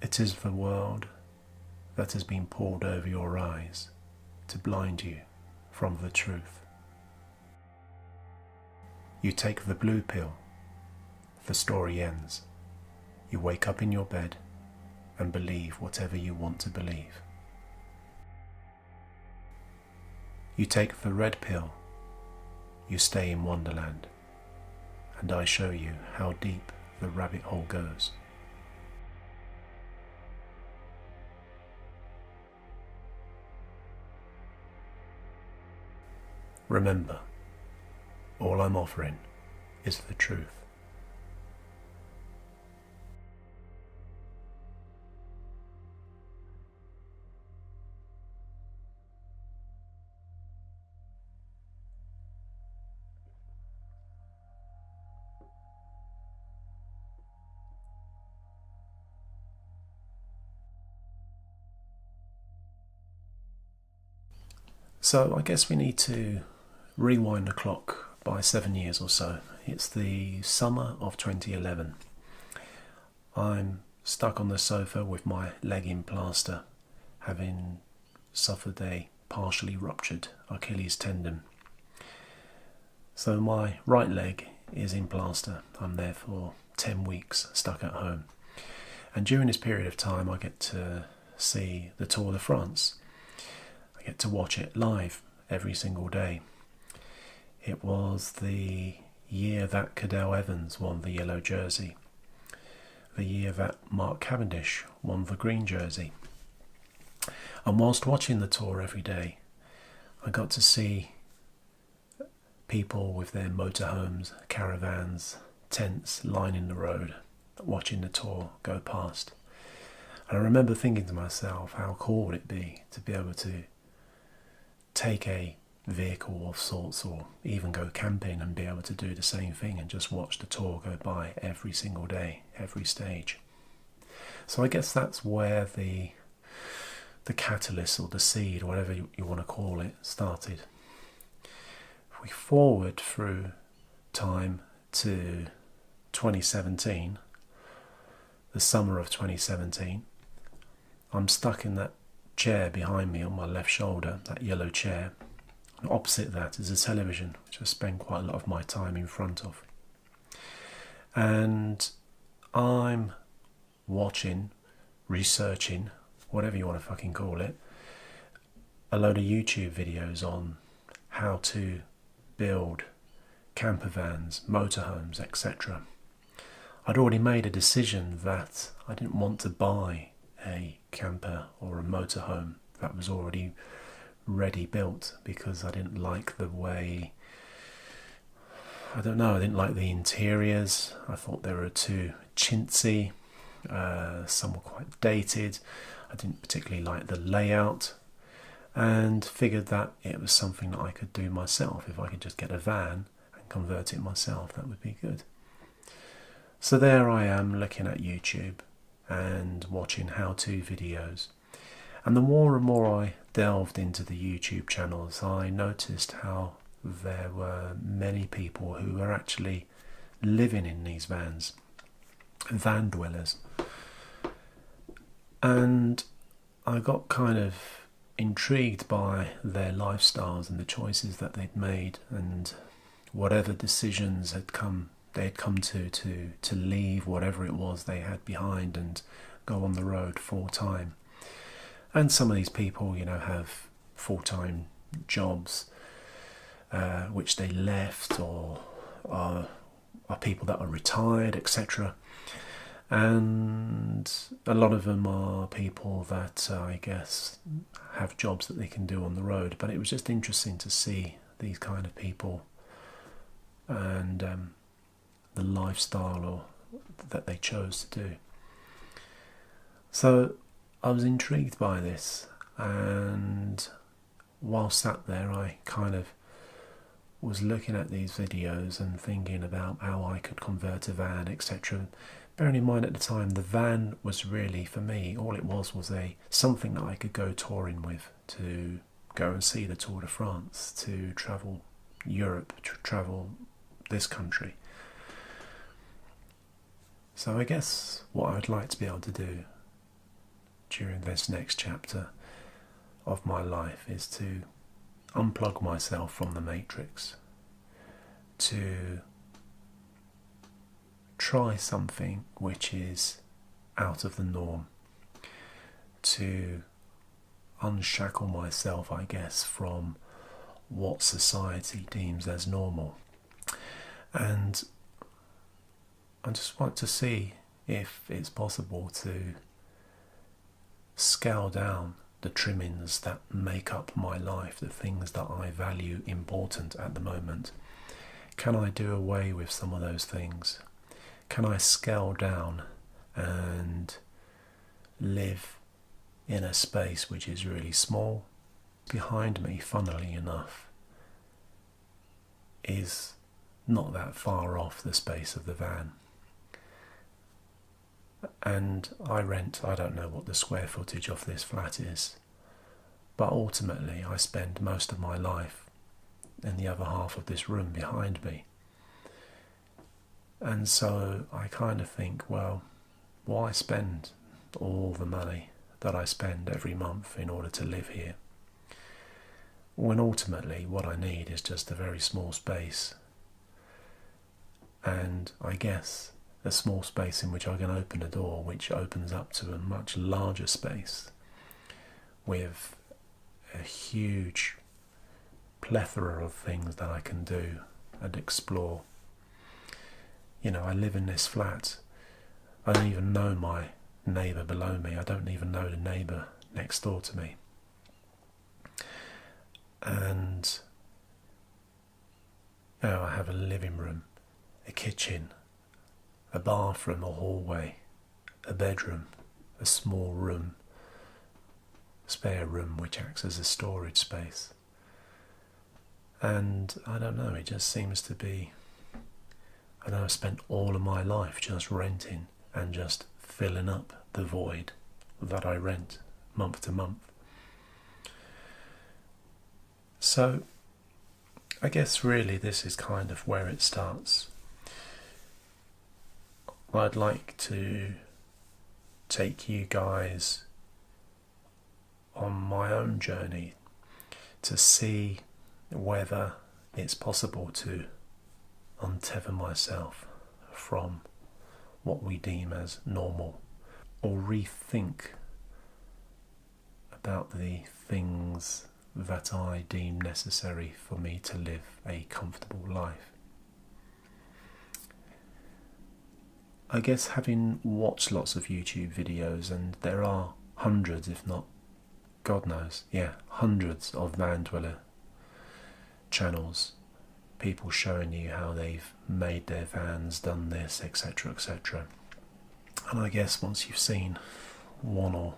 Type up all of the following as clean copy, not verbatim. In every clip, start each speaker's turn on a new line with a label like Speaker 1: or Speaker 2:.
Speaker 1: It is the world that has been poured over your eyes to blind you from the truth. You take the blue pill, the story ends. You wake up in your bed and believe whatever you want to believe. You take the red pill, you stay in Wonderland, and I show you how deep the rabbit hole goes. Remember, all I'm offering is the truth. So I guess we need to rewind the clock by 7 years or so. It's the summer of 2011. I'm stuck on the sofa with my leg in plaster, having suffered a partially ruptured Achilles tendon. So my right leg is in plaster. I'm there for 10 weeks stuck at home. And during this period of time I get to see the Tour de France. I get to watch it live every single day. It was the year that Cadel Evans won the yellow jersey, the year that Mark Cavendish won the green jersey. And whilst watching the tour every day, I got to see people with their motorhomes, caravans, tents lining the road, watching the tour go past. And I remember thinking to myself, how cool would it be to be able to take a vehicle of sorts, or even go camping and be able to do the same thing and just watch the tour go by every single day, every stage. So I guess that's where the catalyst, or the seed, whatever you want to call it, started. If we forward through time to 2017, the summer of 2017, I'm stuck in that chair behind me on my left shoulder, that yellow chair, and opposite that is a television, which I spend quite a lot of my time in front of. And I'm watching, researching, whatever you want to fucking call it, a load of YouTube videos on how to build camper vans, motorhomes, etc. I'd already made a decision that I didn't want to buy a camper or a motorhome that was already ready built, because I didn't like the way, I didn't like the interiors. I thought they were too chintzy, some were quite dated. I didn't particularly like the layout, and figured that it was something that I could do myself. If I could just get a van and convert it myself, that would be good. So there I am, looking at YouTube and watching how-to videos. And the more and more I delved into the YouTube channels, I noticed how there were many people who were actually living in these vans, van dwellers. And I got kind of intrigued by their lifestyles and the choices that they'd made, and whatever decisions they had come to leave whatever it was they had behind and go on the road full time. And some of these people, have full-time jobs which they left, or are people that are retired, etc. And a lot of them are people that I guess have jobs that they can do on the road. But it was just interesting to see these kind of people and the lifestyle that they chose to do. So I was intrigued by this, and while sat there I kind of was looking at these videos and thinking about how I could convert a van, etc. Bearing in mind at the time the van was really, for me, all it was something that I could go touring with, to go and see the Tour de France, to travel Europe, to travel this country. So I guess what I'd like to be able to do during this next chapter of my life is to unplug myself from the matrix, to try something which is out of the norm, to unshackle myself, I guess, from what society deems as normal. And I just want to see if it's possible to scale down the trimmings that make up my life, the things that I value important at the moment. Can I do away with some of those things? Can I scale down and live in a space which is really small? Behind me, funnily enough, is not that far off the space of the van. And I don't know what the square footage of this flat is, but ultimately I spend most of my life in the other half of this room behind me. And so I kind of think, well, why spend all the money that I spend every month in order to live here, when ultimately what I need is just a very small space, and I guess a small space in which I can open a door which opens up to a much larger space with a huge plethora of things that I can do and explore. You know, I live in this flat. I don't even know my neighbour below me. I don't even know the neighbour next door to me. And you know, I have a living room, a kitchen, a bathroom, a hallway, a bedroom, a small room, spare room which acts as a storage space. And I don't know, it just seems to be, I know I spent all of my life just renting and just filling up the void that I rent month to month. So I guess really this is kind of where it starts. I'd like to take you guys on my own journey to see whether it's possible to untether myself from what we deem as normal, or rethink about the things that I deem necessary for me to live a comfortable life. I guess having watched lots of YouTube videos, and there are hundreds, if not, God knows, hundreds of van dweller channels, people showing you how they've made their vans, done this, etc, etc. And I guess once you've seen one or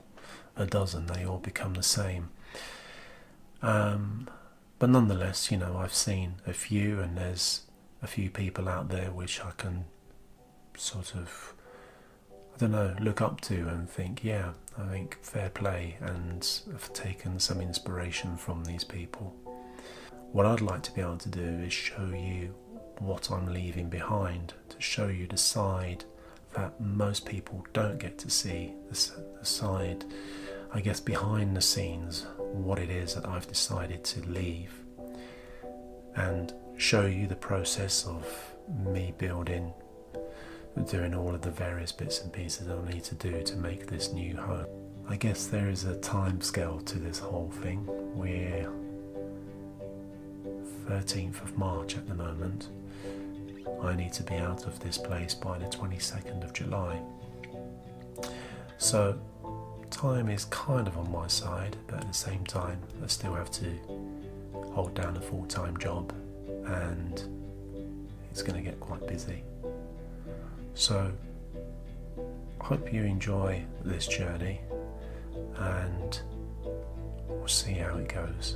Speaker 1: a dozen, they all become the same. But nonetheless, you know, I've seen a few, and there's a few people out there which I can sort of, I don't know, look up to and think, yeah, I think fair play, and I've taken some inspiration from these people. What I'd like to be able to do is show you what I'm leaving behind, to show you the side that most people don't get to see, the side, I guess, behind the scenes, what it is that I've decided to leave, and show you the process of me building, doing all of the various bits and pieces I need to do to make this new home. I guess there is a time scale to this whole thing. We're 13th of March at the moment. I need to be out of this place by the 22nd of July. So time is kind of on my side, but at the same time I still have to hold down a full-time job, and it's going to get quite busy. So I hope you enjoy this journey, and we'll see how it goes.